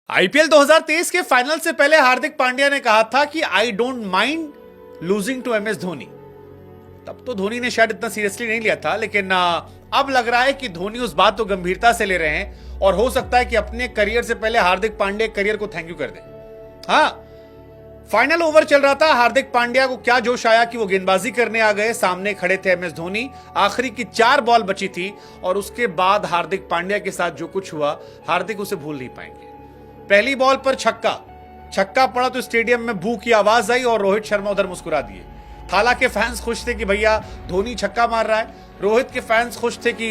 IPL 2023 के final से पहले हार्दिक पांड्या ने कहा था कि I don't mind losing to MS Dhoni. तब तो धोनी ने शायद इतना सीरियसली नहीं लिया था, लेकिन अब लग रहा है कि धोनी उस बात को गंभीरता से ले रहे हैं और हो सकता है कि अपने करियर से पहले हार्दिक पांड्या करियर को थैंक यू कर दे। हाँ, फाइनल ओवर चल रहा था। हार्दिक पांड्या को क्या जोश आया कि वो गेंदबाजी करने आ गए। सामने खड़े थे एमएस धोनी। आखिरी की 4 बॉल बची थी और उसके बाद हार्दिक पांड्या के साथ जो कुछ हुआ, हार्दिक उसे भूल नहीं पाएंगे। पहली बॉल पर छक्का पड़ा तो स्टेडियम में बू की आवाज आई और रोहित शर्मा उधर मुस्कुरा दिए। थाला के फैंस खुश थे कि भैया धोनी छक्का मार रहा है। रोहित के फैंस खुश थे कि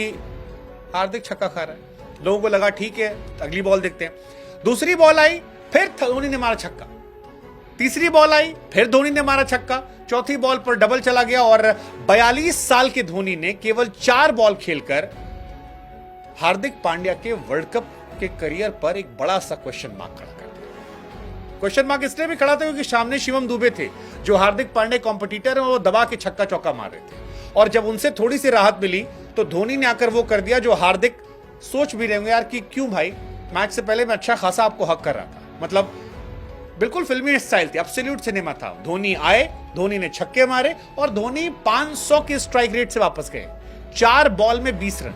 हार्दिक छक्का खा रहा है। लोगों को लगा ठीक है, अगली बॉल देखते हैं। दूसरी बॉल आई, फिर धोनी ने मारा छक्का। तीसरी बॉल आई, फिर धोनी ने मारा छक्का। चौथी बॉल पर डबल चला गया और 42 साल के धोनी ने केवल 4 बॉल खेलकर हार्दिक पांड्या के वर्ल्ड कप के करियर पर एक बड़ा सा क्वेश्चन मार्क खड़ा कर दिया। क्वेश्चन मार्क इसलिए भी खड़ा था क्योंकि सामने शिवम दुबे थे, जो हार्दिक पांड्या कॉम्पिटिटर है, वो दबा के छक्का चौका मार रहे थे। और जब उनसे थोड़ी सी राहत मिली तो धोनी ने आकर वो कर दिया जो हार्दिक सोच भी रहे होंगे, यार कि क्यों भाई, मैच से पहले मैं अच्छा खासा आपको हक कर रहा था। मतलब बिल्कुल फिल्मी स्टाइल थी, एब्सोल्यूट सिनेमा था। धोनी आए, धोनी ने छक्के मारे और धोनी 500 के स्ट्राइक रेट से वापस गए। 4 बॉल में 20 रन।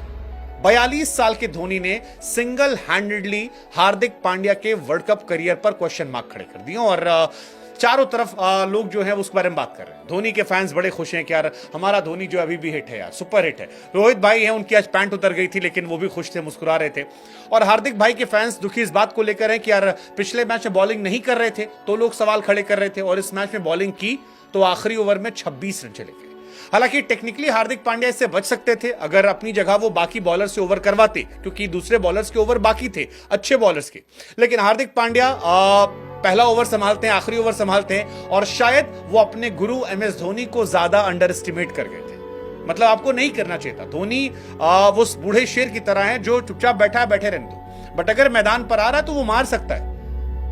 42 साल के धोनी ने सिंगल हैंडेडली हार्दिक पांड्या के वर्ल्ड कप करियर पर क्वेश्चन मार्क खड़े कर दिए और चारों तरफ लोग जो है उसके बारे में बात कर रहे हैं। धोनी के फैंस बड़े खुश हैं कि यार हमारा धोनी जो अभी भी हिट है, यार सुपर हिट है। रोहित भाई हैं, उनकी आज पैंट उतर गई थी लेकिन वो भी खुश थे, मुस्कुरा रहे थे। और हार्दिक भाई के फैंस दुखी इस बात को लेकर हैं कि यार पिछले मैच में बॉलिंग नहीं कर रहे थे तो लोग सवाल खड़े कर रहे थे और इस मैच में बॉलिंग की तो आखिरी ओवर में 26 रन चले गए। हालांकि टेक्निकली हार्दिक पांड्या इससे बच सकते थे अगर अपनी जगह वो बाकी बॉलर से ओवर करवाते, क्योंकि दूसरे बॉलर्स के ओवर बाकी थे, अच्छे बॉलर्स के। लेकिन हार्दिक पांड्या पहला ओवर संभालते हैं, आखिरी ओवर संभालते हैं और शायद वो अपने गुरु एमएस धोनी को ज्यादा अंडर एस्टिमेट कर गए थे। मतलब आपको नहीं करना चाहिए था। धोनी वो बूढ़े शेर की तरह है जो चुपचाप बैठा है, बैठे रहने दो, बट अगर मैदान पर आ रहा है तो वो मार सकता है।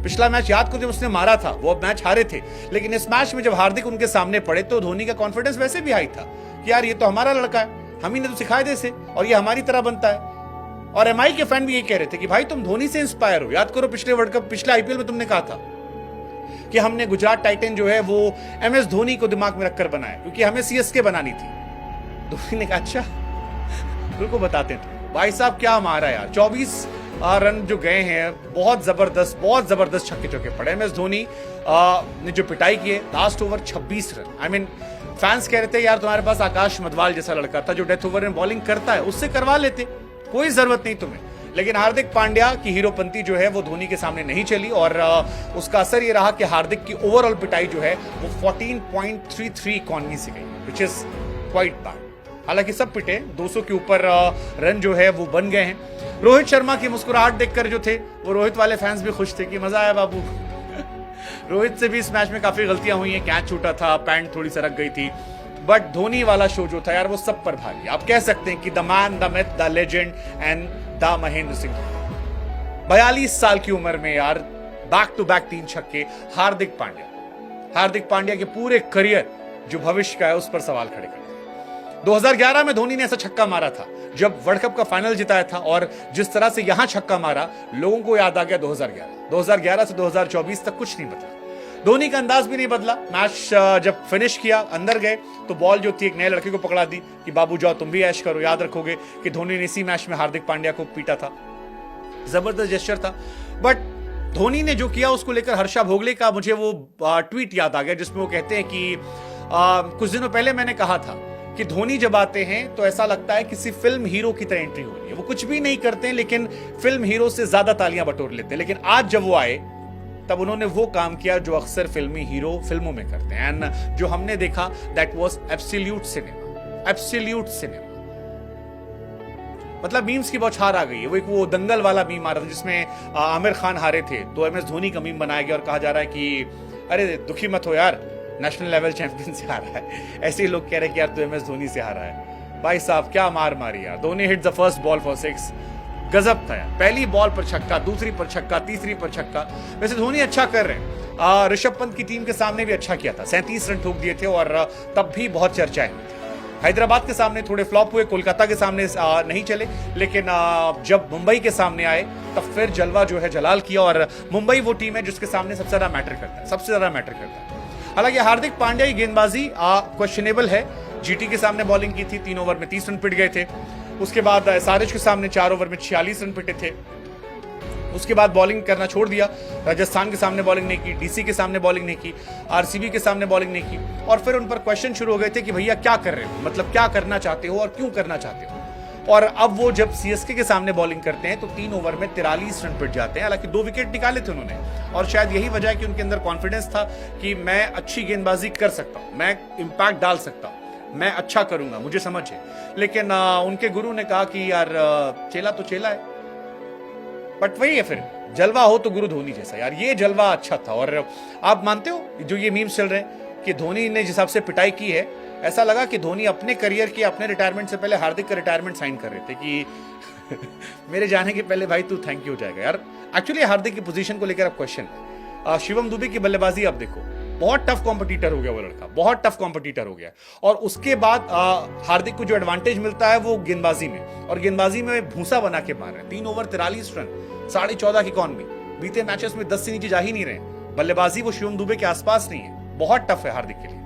पिछला मैच याद करो जब उसने मारा था, वो मैच हारे थे, लेकिन इस मैच में जब हार्दिक उनके सामने पड़े तो धोनी का कॉन्फिडेंस वैसे भी हाई था कि यार ये तो हमारा लड़का है, हम ही ने तो सिखाया जैसे, और ये हमारी तरह बनता है। और एमआई के फैन भी ये कह रहे थे कि भाई तुम धोनी से इंस्पायर हो। याद करो पिछले वर्ल्ड कप, पिछले आईपीएल में तुमने कहा था कि हमने गुजरात टाइटन जो है वो एमएस धोनी को दिमाग में रखकर बनाया क्योंकि हमें सीएसके बनानी थी। धोनी ने कहा अच्छा रुको बताते हैं। भाई साहब क्या मारा यार, 24 रन जो गए हैं, बहुत जबरदस्त छक्के चौके पड़े। एमएस धोनी ने जो पिटाई की है, last over 26 run. I mean fans कह रहे थे यार तुम्हारे पास आकाश मधवाल जैसा लड़का था जो डेथ ओवर में बॉलिंग करता है, उससे करवा लेते, कोई जरूरत नहीं तुम्हें। लेकिन हार्दिक पांड्या की हीरोपंती जो है वो धोनी के सामने नहीं चली और उसका असर ये रहा कि हार्दिक की ओवरऑल पिटाई जो है वो 14.33 इकॉनमी से गई, विच इज क्वाइट बैड। हालांकि सब पिटे, 200 के ऊपर रन जो है वो बन गए हैं। रोहित शर्मा की मुस्कुराहट देखकर जो थे वो रोहित वाले फैंस भी खुश थे कि मजा आया बाबू। रोहित से भी इस मैच में काफी गलतियां हुई हैं, कैच छूटा था, पैंट थोड़ी सरक गई थी, बट धोनी वाला शो जो था यार वो सब पर भारी। आप कह सकते हैं कि the man, the myth, the legend and the Mahendra Singh Dhoni. 42 साल की उम्र में यार बैक टू बैक 3 छक्के। हार्दिक पांड्या के पूरे करियर जो भविष्य का है उस पर सवाल खड़े कर 2011 में धोनी ने ऐसा छक्का मारा था जब वर्ल्ड कप का फाइनल जिताया था और जिस तरह से यहां छक्का मारा लोगों को याद आ गया 2011 से 2024 तक कुछ नहीं बदला। धोनी का अंदाज भी नहीं बदला। मैच जब फिनिश किया, अंदर गए तो बॉल जो थी एक नए लड़के को पकड़ा दी कि बाबू जाओ तुम भी ऐश करो। याद रखोगे कि धोनी ने इसी मैच में हार्दिक पांड्या को पीटा था, जबरदस्त जेस्चर था। बट धोनी ने जो किया उसको लेकर हर्षा भोगले का मुझे वो ट्वीट याद आ गया जिसमें वो कहते हैं कि कुछ दिनों पहले मैंने कहा था कि धोनी जब आते हैं तो ऐसा लगता है किसी फिल्म हीरो की तरह एंट्री हो रही है। वो कुछ भी नहीं करते हैं लेकिन फिल्म हीरो से ज्यादा तालियां बटोर लेते हैं। लेकिन आज जब वो आए तब उन्होंने वो काम किया जो अक्सर फिल्मी हीरो फिल्मों में करते हैं एंड जो हमने देखा दैट वाज एब्सोल्यूट सिनेमा। मतलब मीम्स की बौछार आ गई है। वो दंगल वाला मीम आ रहा था जिसमें आमिर खान हारे थे तो एमएस धोनी का मीम बनाया गया और कहा जा रहा है कि अरे दुखी मत हो यार, नेशनल लेवल चैंपियन से हारा है। ऐसे ही लोग कह रहे हैं कि यार तू एमएस धोनी से हारा है। भाई साहब क्या मार मारी यार। Dhoni hit the first ball for 6, गजब था यार। पहली बॉल पर छक्का, दूसरी पर छक्का, तीसरी पर छक्का। वैसे धोनी अच्छा कर रहे हैं। ऋषभ पंत की टीम के सामने भी अच्छा किया था, 37 रन ठोक दिए थे और तब भी बहुत चर्चाएं हुई थी। हैदराबाद के सामने थोड़े फ्लॉप हुए, कोलकाता के सामने नहीं चले, लेकिन जब मुंबई के सामने आए तब फिर जलवा जो है जलाल किया। और मुंबई वो टीम है जिसके सामने सबसे ज्यादा मैटर करता है, सबसे ज्यादा मैटर करता है। हालांकि हार्दिक पांड्या की गेंदबाजी क्वेश्चनेबल है। जीटी के सामने बॉलिंग की थी, 3 ओवर में 30 रन पिट गए थे। उसके बाद एसआरएच के सामने 4 ओवर में 46 रन पिटे थे। उसके बाद बॉलिंग करना छोड़ दिया। राजस्थान के सामने बॉलिंग नहीं की, डीसी के सामने बॉलिंग नहीं की, आरसीबी के सामने बॉलिंग नहीं की। और फिर उन पर क्वेश्चन शुरू हो गए थे कि भैया क्या कर रहे हो, मतलब क्या करना चाहते हो और क्यों करना चाहते हो। और अब वो जब सीएसके के सामने बॉलिंग करते हैं तो 3 ओवर में 43 रन पिट जाते हैं। हालांकि 2 विकेट निकाले थे उन्होंने, और शायद यही वजह है कि उनके अंदर कॉन्फिडेंस था कि मैं अच्छी गेंदबाजी कर सकता हूं, मैं इंपैक्ट डाल सकता हूं, मैं अच्छा करूंगा, मुझे समझ है। लेकिन उनके गुरु ने कहा कि यार चेला तो चेला है, बट वही है, फिर जलवा हो तो गुरु धोनी जैसा। यार ये जलवा अच्छा था। और आप मानते हो जो ये मीम्स चल रहे हैं कि धोनी ने जिस हिसाब से पिटाई की है, ऐसा लगा कि धोनी अपने करियर की, अपने रिटायरमेंट से पहले हार्दिक का रिटायरमेंट साइन कर रहे थे कि मेरे जाने के पहले भाई तू थैंक यू हो जाएगा। यार एक्चुअली हार्दिक की पोजीशन को लेकर अब क्वेश्चन है। शिवम दुबे की बल्लेबाजी अब देखो, बहुत टफ कॉम्पिटिटर हो गया वो लड़का, बहुत टफ कॉम्पिटिटर हो गया। और उसके बाद हार्दिक को जो एडवांटेज मिलता है वो गेंदबाजी में, और गेंदबाजी में भूसा बना के मार रहे हैं। 3 ओवर 43 रन, 14.5 की इकॉनमी, बीते मैचेस में 10 से नीचे जा ही नहीं रहे। बल्लेबाजी वो शिवम दुबे के आसपास नहीं है, बहुत टफ है हार्दिक के लिए।